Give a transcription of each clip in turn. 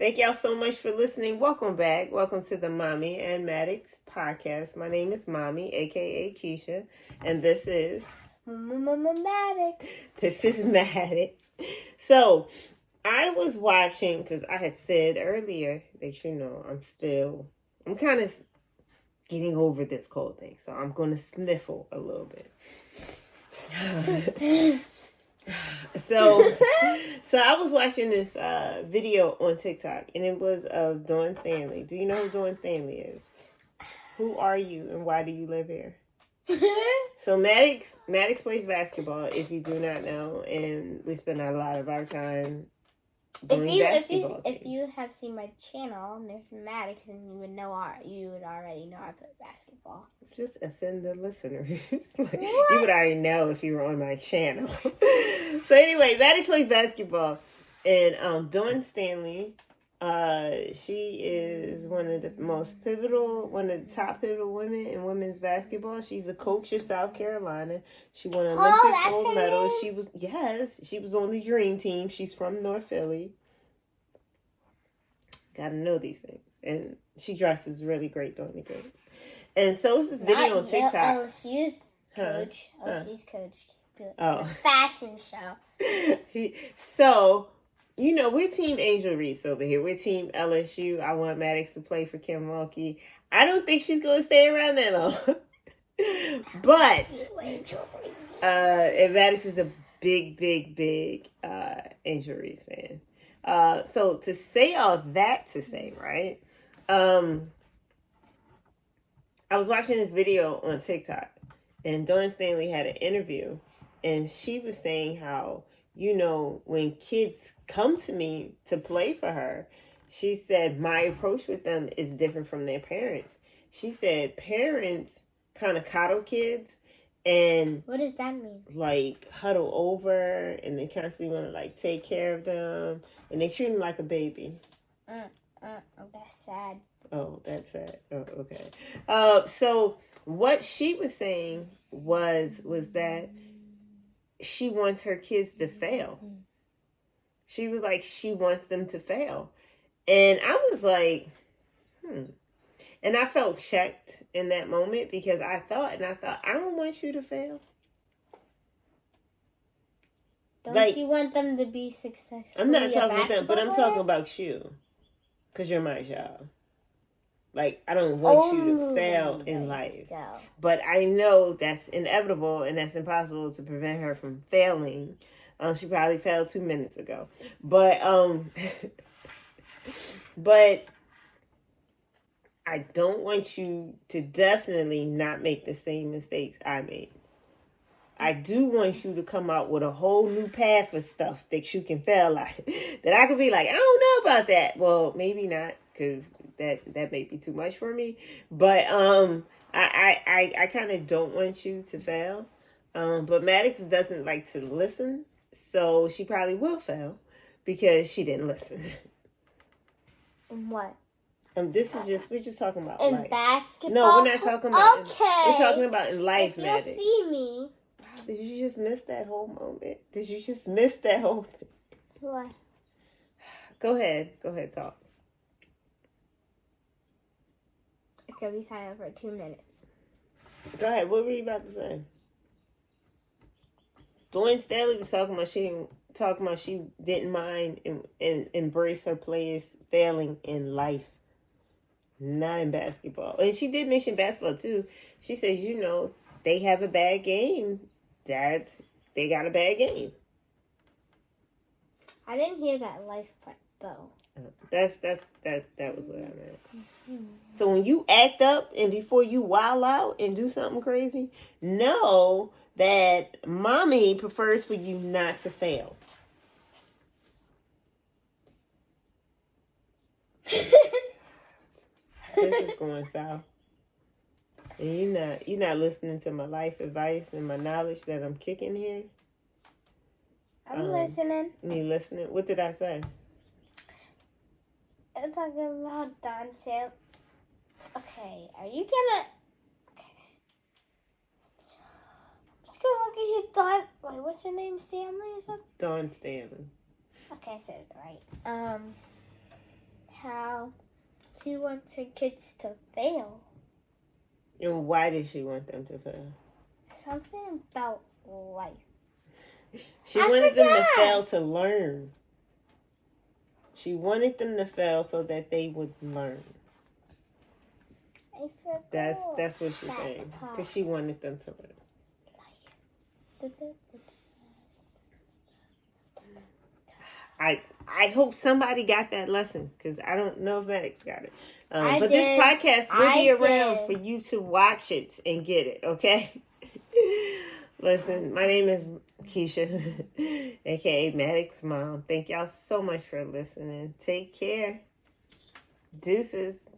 Thank y'all so much for listening. Welcome back. Welcome to the Mommy and Maddox podcast. My name is Mommy, aka Keisha, and this is Maddox. This is Maddox. So, I was watching because I had said earlier that I'm kind of getting over this cold thing, so I'm going to sniffle a little bit. So I was watching this video on TikTok, and it was of Dawn Stanley. Do you know who Dawn Stanley is? Who are you, and why do you live here? So Maddox plays basketball, if you do not know, and we spend a lot of our time doing basketball. If you have seen my channel, Miss Maddox, then you would already know I play basketball. Just offend the listeners. You would already know if you were on my channel. So anyway, Maddox plays basketball, and Dawn Stanley, she is one of the top pivotal women in women's basketball. She's a coach of South Carolina. She won an Olympic gold medal. She was on the Dream Team. She's from North Philly. Gotta know these things. And she dresses really great during the games. And so is this video on TikTok. LSU's coach. LSU's coach. Oh. Fashion show. So, we're Team Angel Reese over here. We're Team LSU. I want Maddox to play for Kim Mulkey. I don't think she's going to stay around that long. But, and Maddox is a big Angel Reese fan. So, to say all that to say, right? I was watching this video on TikTok, and Dawn Stanley had an interview, and she was saying how, when kids come to me to play for her, she said, my approach with them is different from their parents. She said parents kind of coddle kids and... What does that mean? Like, huddle over, and they constantly want to, take care of them, and they treat them like a baby. That's sad. Oh, that's sad. Oh, okay. So what she was saying was that she wants her kids to fail. She was like, she wants them to fail. And I was like, And I felt checked in that moment because I thought, I don't want you to fail. Don't you want them to be successful? I'm not talking about them, but I'm talking about you. Because you're my child. I don't want you to fail in life. But I know that's inevitable and that's impossible to prevent her from failing. She probably failed 2 minutes ago. But I don't want you to definitely not make the same mistakes I made. I do want you to come out with a whole new path of stuff that you can fail at. That I could be like, I don't know about that. Well, maybe not, because that may be too much for me. But I kind of don't want you to fail. But Maddox doesn't like to listen, so she probably will fail because she didn't listen. What? We're just talking about in life. Basketball? No, we're not talking about. Okay. We're talking about in life, if Maddox. You'll see me. Did you just miss that whole moment? Did you just miss that whole thing? What? Go ahead, talk. It's going to be silent for 2 minutes. Go ahead, what were you about to say? Dawn Stanley was talking about she didn't mind and embrace her players failing in life. Not in basketball. And she did mention basketball too. She says, they have a bad game. That they got a bad game. I didn't hear that life part though. That was what I meant. Mm-hmm. So when you act up and before you wild out and do something crazy, know that mommy prefers for you not to fail. This is going south. And you're not listening to my life advice and my knowledge that I'm kicking here. I'm listening. You listening? What did I say? I'm talking about Dawn Stanley. Okay, are you gonna? Okay, I'm just gonna look at you, Dawn. Wait, what's your name? Stanley or something? Dawn Stanley. Okay, I said it right. how she wants her kids to fail. And why did she want them to fail? Something about life. She wanted them to fail to learn. She wanted them to fail so that they would learn. I forgot. That's what she's saying. Because she wanted them to learn. I hope somebody got that lesson, because I don't know if Maddox got it. But this podcast will be around for you to watch it and get it, okay? Listen, my name is Keisha, aka Maddox Mom. Thank y'all so much for listening. Take care. Deuces.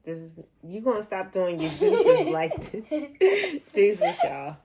You gonna stop doing your deuces like this. Deuces, y'all.